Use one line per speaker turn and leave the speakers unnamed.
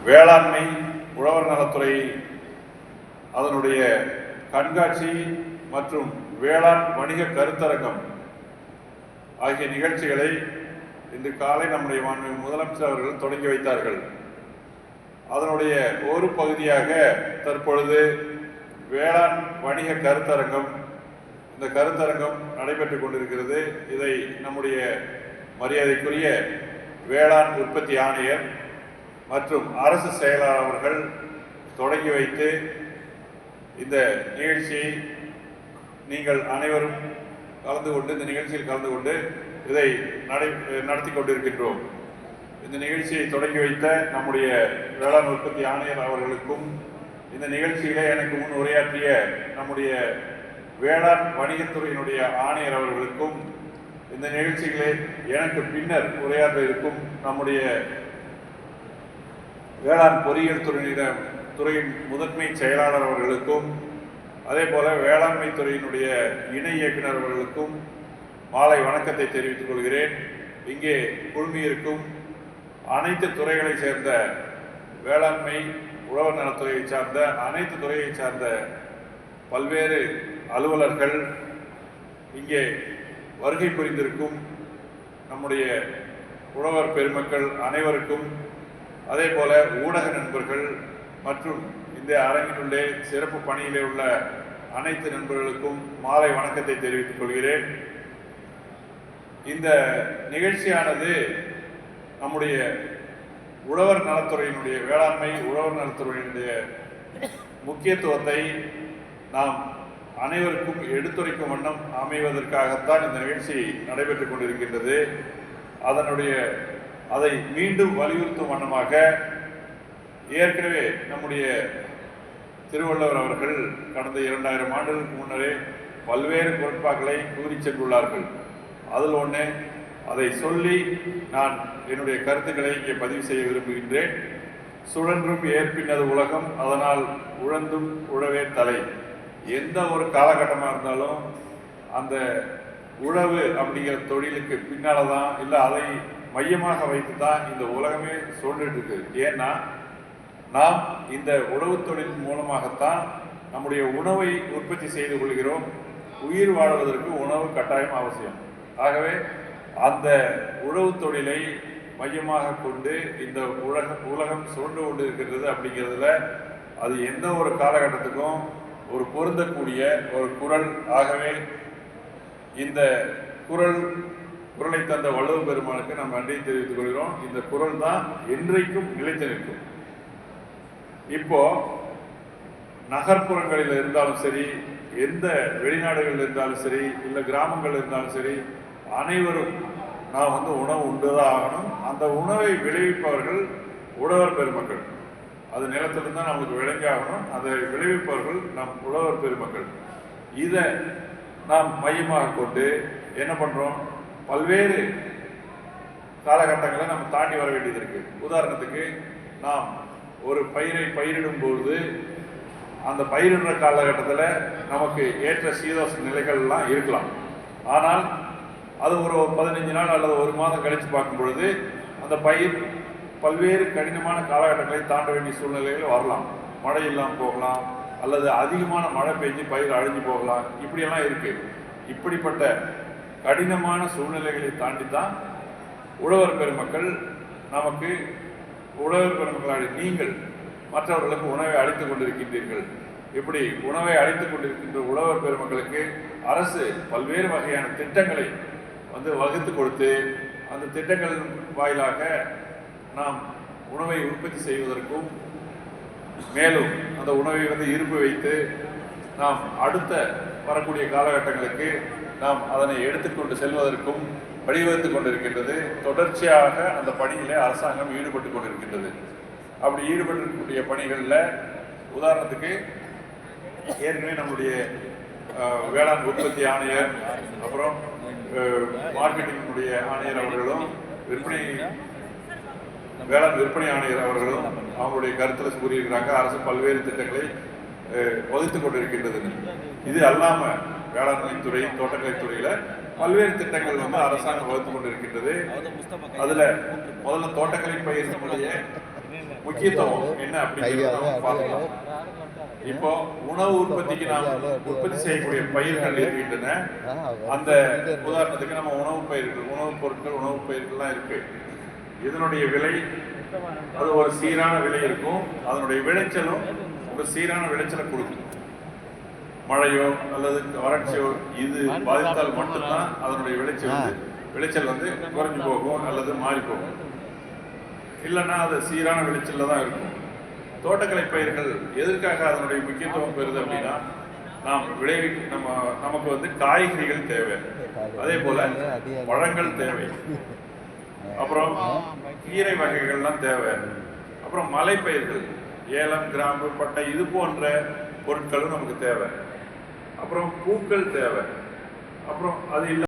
வேளாண்மை உழவர் நலத்துறை அதனுடைய கண்காட்சி மற்றும் வேளாண் வணிக கருத்தரங்கம் ஆகிய நிகழ்ச்சிகளை இன்று காலை நம்முடைய முதலமைச்சர் அவர்கள் தொடங்கி வைத்தார்கள். அதனுடைய ஒரு பகுதியாக தற்பொழுது வேளாண் வணிக கருத்தரங்கம், இந்த கருத்தரங்கம் நடைபெற்றுக் கொண்டிருக்கிறது. இதை நம்முடைய மரியாதைக்குரிய வேளாண் உற்பத்தி ஆணையர் மற்றும் அரசு செயலாளர் அவர்கள் தொடங்கி வைத்து இந்த நிகழ்ச்சியை நீங்கள் அனைவரும் கலந்து கொண்டு இந்த நிகழ்ச்சியில் கலந்து கொண்டு இதை நடத்தி கொண்டிருக்கின்றோம். இந்த நிகழ்ச்சியை தொடங்கி வைத்த நம்முடைய வேளாண் உற்பத்தி ஆணையர் அவர்களுக்கும், இந்த நிகழ்ச்சியிலே எனக்கு முன் உரையாற்றிய நம்முடைய வேளாண் வணிகத்துறையினுடைய ஆணையர் அவர்களுக்கும், இந்த நிகழ்ச்சிகளை எனக்கு பின்னர் உரையாற்ற இருக்கும் நம்முடைய வேளாண் பொறியியல் துறையின் முதன்மை செயலாளர் அவர்களுக்கும், அதே போல வேளாண்மை துறையினுடைய இணை இயக்குனர் அவர்களுக்கும் மாலை வணக்கத்தை தெரிவித்துக் கொள்கிறேன். இங்கே குழுமியிருக்கும் அனைத்து துறைகளை சேர்ந்த வேளாண்மை உழவர் நலத்துறையை சார்ந்த அனைத்து துறையை சார்ந்த பல்வேறு அலுவலர்கள், இங்கே வருகை புரிந்திருக்கும் நம்முடைய உழவர் பெருமக்கள் அனைவருக்கும், அதே போல ஊடக நண்பர்கள் மற்றும் இந்த அரங்கினுள்ளே சிறப்பு பணியிலே உள்ள அனைத்து நண்பர்களுக்கும் மாலை வணக்கத்தை தெரிவித்துக் கொள்கிறேன். இந்த நிகழ்ச்சியானது நம்முடைய உழவர் நலத்துறையினுடைய வேளாண்மை உழவர் நலத்துறையினுடைய முக்கியத்துவத்தை நாம் அனைவருக்கும் எடுத்துரைக்கும் வண்ணம் அமைவதற்காகத்தான் இந்த நிகழ்ச்சி நடைபெற்றுக் கொண்டிருக்கின்றது. அதை மீண்டும் வலியுறுத்தும் வண்ணமாக ஏற்கனவே நம்முடைய திருவள்ளுவர் அவர்கள் கடந்த 2000 ஆண்டுகளுக்கு முன்னரே பல்வேறு குரட்பாக்களை கூறி சென்றுள்ளார்கள். அதில் ஒன்று, அதை சொல்லி நான் என்னுடைய கருத்துக்களை இங்கே பதிவு செய்ய விரும்புகின்றேன். சுழன்றும் ஏற்பினது உலகம், அதனால் உழந்தும் உழவே தலை. எந்த ஒரு காலகட்டமாக இருந்தாலும் அந்த உழவு அப்படிங்கிற தொழிலுக்கு பின்னால் தான், இல்லை அதை மையமாக வைத்து தான் இந்த உலகமே சொல்லிட்டு இருக்கு. ஏன்னா நாம் இந்த உழவு தொழில் மூலமாகத்தான் நம்முடைய உணவை உற்பத்தி செய்து கொள்கிறோம். உயிர் வாழ்வதற்கு உணவு கட்டாயம் அவசியம். ஆகவே அந்த உழவு தொழிலை மையமாக கொண்டு இந்த உலகம் சுழன்று கொண்டு இருக்கின்றது. அப்படிங்கிறதுல அது எந்த ஒரு காலகட்டத்துக்கும் ஒரு பொருந்தக்கூடிய ஒரு குறள். ஆகவே இந்த குறளை தந்த வள்ளுவர் பெருமானுக்கு நாம் நன்றி தெரிவித்துக் கொள்கிறோம். இந்த குறள் தான் என்றைக்கும் நிலைத்து நிற்கும். இப்போ நகர்ப்புறங்களில் இருந்தாலும் சரி, எந்த வெளிநாடுகளில் இருந்தாலும் சரி, இல்லை கிராமங்கள் இருந்தாலும் சரி, அனைவரும் நாம் உணவு உண்டுதான் ஆகணும். அந்த உணவை விளைவிப்பவர்கள் உழவர் பெருமக்கள். அது நிலத்திலிருந்து தான் நமக்கு விளங்கி ஆகணும். அதை விளைவிப்பவர்கள் நம் உழவர் பெருமக்கள். இதை நாம் மையமாக கொண்டு என்ன பண்ணுறோம், பல்வேறு காலகட்டங்களை நம்ம தாண்டி வர வேண்டியது இருக்கு. உதாரணத்துக்கு, நாம் ஒரு பயிரை பயிரிடும்போது அந்த பயிரிடுற காலகட்டத்தில் நமக்கு ஏற்ற சீதோஷ நிலைகள்லாம் இருக்கலாம். ஆனால் அது ஒரு 15 நாள் அல்லது ஒரு மாதம் கழித்து பார்க்கும் பொழுது அந்த பயிர் பல்வேறு கடினமான காலகட்டங்களை தாண்ட வேண்டிய சூழ்நிலைகள் வரலாம். மழை இல்லாமல் போகலாம், அல்லது அதிகமான மழை பெஞ்சு பயிர் அழிஞ்சு போகலாம். இப்படியெல்லாம் இருக்குது. இப்படிப்பட்ட கடினமான சூழ்நிலைகளை தாண்டி தான் உழவர் பெருமக்கள் நமக்கு, உழவர் பெருமக்களாக நீங்கள் மற்றவர்களுக்கு உணவை அளித்துக் கொண்டிருக்கின்றீர்கள். இப்படி உணவை அளித்துக் கொண்டிருக்கின்ற உழவர் பெருமக்களுக்கு அரசு பல்வேறு வகையான திட்டங்களை வகுத்து கொடுத்து, அந்த திட்டங்கள் வாயிலாக நாம் உணவை உற்பத்தி செய்வதற்கும், மேலும் அந்த உணவை இருப்பு வைத்து நாம் அடுத்த வரக்கூடிய காலகட்டங்களுக்கு நாம் அதனை எடுத்துக்கொண்டு செல்வதற்கும் வழிவகுத்துக் கொண்டிருக்கின்றது. தொடர்ச்சியாக அந்த பணியிலே அரசாங்கம் ஈடுபட்டு கொண்டிருக்கின்றது. அப்படி ஈடுபட்டிருக்கக்கூடிய பணிகளில் உதாரணத்துக்கு ஏற்கனவே நம்முடைய வேளாண் உற்பத்தி ஆணையர், அப்புறம் மார்க்கெட்டிங்கினுடைய ஆணையர் அவர்களும், வேளாண் விற்பனை ஆணையர் அவர்களும் அவங்களுடைய கருத்தில் கூறியிருக்கிறாங்க. அரசு பல்வேறு திட்டங்களை வகுத்து கொண்டிருக்கின்றது. இது அல்லாமல் வேளாண்மை துறை, தோட்டக்கலை துறையில் பல்வேறு திட்டங்கள் வந்து அரசாங்கம் வகுத்து கொண்டிருக்கின்றது. அதுல முதல்ல தோட்டக்கலை பயிரினுடைய முக்கியத்துவம் என்ன அப்படிங்கிறத பார்க்கலாம். இப்போ உணவு உற்பத்திக்கு நாம் உற்பத்தி செய்யக்கூடிய பயிர்கள் இருக்கின்றன. அந்த உதாரணத்துக்கு நம்ம உணவுப் பொருட்கள் உணவுப் பயிர்கள்லாம் இருக்கு. இதனுடைய விலை அது ஒரு சீரான விலை இருக்கும். அதனுடைய விளைச்சலும் ஒரு சீரான விளைச்சலை கொடுக்கும். மழையோ அல்லது வறட்சியோ இது பாதித்தால் மட்டும்தான் அதனுடைய விளைச்சல் வந்து குறைஞ்சு போகும் அல்லது மாறி போகும். இல்லைன்னா அது சீரான விளைச்சல்ல தான் இருக்கும். தோட்டக்கலை பயிர்கள் எதற்காக அதனுடைய முக்கியத்துவம் பெறுது அப்படின்னா, நாம் நமக்கு வந்து காய்கறிகள் தேவை, அதே போல பழங்கள் தேவை, அப்புறம் கீரை வகைகள்லாம் தேவை, அப்புறம் மலைப்பயிர்கள் ஏலம், கிராம்பு, பட்டை இது போன்ற பொருட்களும் நமக்கு தேவை, அப்புறம் பூக்கள் தேவை, அப்புறம் அது